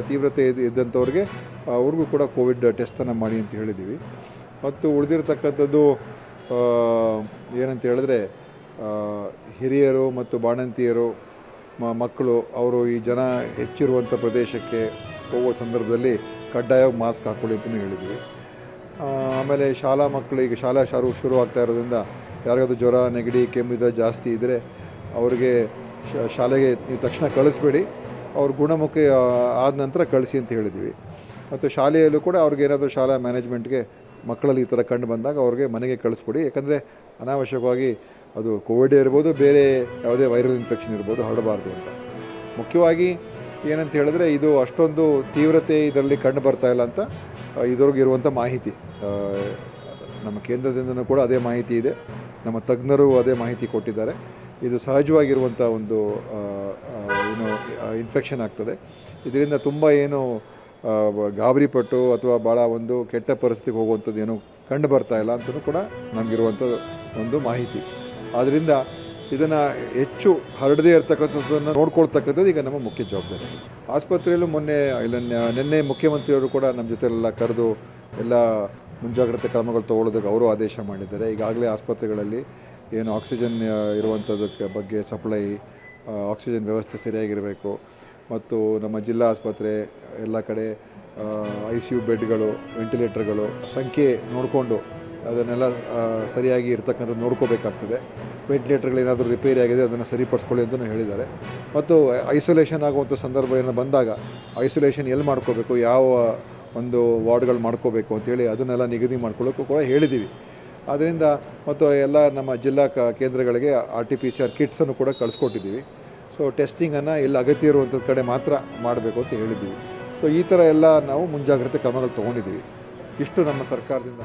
ತೀವ್ರತೆ ಇದ್ದಂಥವ್ರಿಗೆ ಅವ್ರಿಗೂ ಕೂಡ ಕೋವಿಡ್ ಟೆಸ್ಟನ್ನು ಮಾಡಿ ಅಂತ ಹೇಳಿದ್ದೀವಿ. ಮತ್ತು ಉಳಿದಿರತಕ್ಕಂಥದ್ದು ಏನಂತ ಹೇಳಿದ್ರೆ ಹಿರಿಯರು ಮತ್ತು ಬಾಣಂತಿಯರು ಮಕ್ಕಳು ಅವರು ಈ ಜನ ಹೆಚ್ಚಿರುವಂಥ ಪ್ರದೇಶಕ್ಕೆ ಹೋಗೋ ಸಂದರ್ಭದಲ್ಲಿ ಕಡ್ಡಾಯವಾಗಿ ಮಾಸ್ಕ್ ಹಾಕ್ಕೊಳ್ಳಿ ಅಂತಲೂ ಹೇಳಿದ್ದೀವಿ. ಆಮೇಲೆ ಶಾಲಾ ಮಕ್ಕಳು ಈಗ ಶಾಲಾ ಶುರು ಆಗ್ತಾ ಇರೋದ್ರಿಂದ ಯಾರಿಗಾದ್ರೂ ಜ್ವರ ನೆಗಡಿ ಕೆಮ್ಮಿದ ಜಾಸ್ತಿ ಇದ್ದರೆ ಅವ್ರಿಗೆ ಶಾಲೆಗೆ ನೀವು ತಕ್ಷಣ ಕಳಿಸ್ಬೇಡಿ, ಅವ್ರ ಗುಣಮುಖ ಆದ ನಂತರ ಕಳಿಸಿ ಅಂತ ಹೇಳಿದ್ದೀವಿ. ಮತ್ತು ಶಾಲೆಯಲ್ಲೂ ಕೂಡ ಅವ್ರಿಗೇನಾದರೂ ಶಾಲಾ ಮ್ಯಾನೇಜ್ಮೆಂಟ್ಗೆ ಮಕ್ಕಳಲ್ಲಿ ಈ ಥರ ಕಂಡು ಬಂದಾಗ ಅವ್ರಿಗೆ ಮನೆಗೆ ಕಳಿಸ್ಬಿಡಿ. ಯಾಕಂದರೆ ಅನಾವಶ್ಯಕವಾಗಿ ಅದು ಕೋವಿಡ್ ಇರ್ಬೋದು, ಬೇರೆ ಯಾವುದೇ ವೈರಲ್ ಇನ್ಫೆಕ್ಷನ್ ಇರ್ಬೋದು, ಹರಡಬಾರ್ದು ಅಂತ. ಮುಖ್ಯವಾಗಿ ಏನಂತ ಹೇಳಿದ್ರೆ ಇದು ಅಷ್ಟೊಂದು ತೀವ್ರತೆ ಇದರಲ್ಲಿ ಕಂಡು ಬರ್ತಾಯಿಲ್ಲ ಅಂತ ಇದ್ರಿಗಿರುವಂಥ ಮಾಹಿತಿ ನಮ್ಮ ಕೇಂದ್ರದಿಂದನೂ ಕೂಡ ಅದೇ ಮಾಹಿತಿ ಇದೆ, ನಮ್ಮ ತಜ್ಞರು ಅದೇ ಮಾಹಿತಿ ಕೊಟ್ಟಿದ್ದಾರೆ. ಇದು ಸಹಜವಾಗಿರುವಂಥ ಒಂದು ಇನ್ಫೆಕ್ಷನ್ ಆಗ್ತದೆ. ಇದರಿಂದ ತುಂಬ ಏನು ಗಾಬರಿಪಟ್ಟು ಅಥವಾ ಭಾಳ ಒಂದು ಕೆಟ್ಟ ಪರಿಸ್ಥಿತಿಗೆ ಹೋಗುವಂಥದ್ದು ಏನೂ ಕಂಡು ಬರ್ತಾಯಿಲ್ಲ ಅಂತಲೂ ಕೂಡ ನಮಗಿರುವಂಥ ಒಂದು ಮಾಹಿತಿ. ಆದ್ದರಿಂದ ಇದನ್ನು ಹೆಚ್ಚು ಹರಡದೇ ಇರತಕ್ಕಂಥದ್ದನ್ನು ನೋಡ್ಕೊಳ್ತಕ್ಕಂಥದ್ದು ಈಗ ನಮ್ಮ ಮುಖ್ಯ ಜವಾಬ್ದಾರಿ. ಆಸ್ಪತ್ರೆಯಲ್ಲೂ ನಿನ್ನೆ ಮುಖ್ಯಮಂತ್ರಿಯವರು ಕೂಡ ನಮ್ಮ ಜೊತೆಲೆಲ್ಲ ಕರೆದು ಎಲ್ಲ ಮುಂಜಾಗ್ರತೆ ಕ್ರಮಗಳು ತೊಗೊಳ್ಳೋದಕ್ಕೆ ಅವರು ಆದೇಶ ಮಾಡಿದ್ದಾರೆ. ಈಗಾಗಲೇ ಆಸ್ಪತ್ರೆಗಳಲ್ಲಿ ಏನು ಆಕ್ಸಿಜನ್ ಇರುವಂಥದ್ದಕ್ಕೆ ಬಗ್ಗೆ ಸಪ್ಲೈ, ಆಕ್ಸಿಜನ್ ವ್ಯವಸ್ಥೆ ಸರಿಯಾಗಿರಬೇಕು. ಮತ್ತು ನಮ್ಮ ಜಿಲ್ಲಾ ಆಸ್ಪತ್ರೆ ಎಲ್ಲ ಕಡೆ ICU ಬೆಡ್ಗಳು, ವೆಂಟಿಲೇಟರ್ಗಳು ಸಂಖ್ಯೆ ನೋಡಿಕೊಂಡು ಅದನ್ನೆಲ್ಲ ಸರಿಯಾಗಿ ಇರ್ತಕ್ಕಂಥದ್ದು ನೋಡ್ಕೋಬೇಕಾಗ್ತದೆ. ವೆಂಟಿಲೇಟರ್ಗಳೇನಾದರೂ ರಿಪೇರಿ ಆಗಿದೆ ಅದನ್ನು ಸರಿಪಡಿಸ್ಕೊಳ್ಳಿ ಅಂತಲೂ ಹೇಳಿದ್ದಾರೆ. ಮತ್ತು ಐಸೋಲೇಷನ್ ಆಗುವಂಥ ಸಂದರ್ಭ ಏನೋ ಬಂದಾಗ ಐಸೋಲೇಷನ್ ಎಲ್ಲಿ ಮಾಡ್ಕೋಬೇಕು, ಯಾವ ಒಂದು ವಾರ್ಡ್ಗಳು ಮಾಡ್ಕೋಬೇಕು ಅಂತೇಳಿ ಅದನ್ನೆಲ್ಲ ನಿಗದಿ ಮಾಡ್ಕೊಳ್ಳೋಕ್ಕೂ ಕೂಡ ಹೇಳಿದ್ದೀವಿ. ಆದ್ದರಿಂದ ಮತ್ತು ಎಲ್ಲ ನಮ್ಮ ಜಿಲ್ಲಾ ಕೇಂದ್ರಗಳಿಗೆ RT-PCR ಕಿಟ್ಸನ್ನು ಕೂಡ ಕಳಿಸ್ಕೊಟ್ಟಿದ್ದೀವಿ. ಸೊ ಟೆಸ್ಟಿಂಗನ್ನು ಎಲ್ಲಿ ಅಗತ್ಯ ಇರುವಂಥದ್ದು ಕಡೆ ಮಾತ್ರ ಮಾಡಬೇಕು ಅಂತ ಹೇಳಿದ್ದೀವಿ. ಸೊ ಈ ಥರ ಎಲ್ಲ ನಾವು ಮುಂಜಾಗ್ರತೆ ಕ್ರಮಗಳು ತೊಗೊಂಡಿದ್ದೀವಿ. ಇಷ್ಟು ನಮ್ಮ ಸರ್ಕಾರದಿಂದ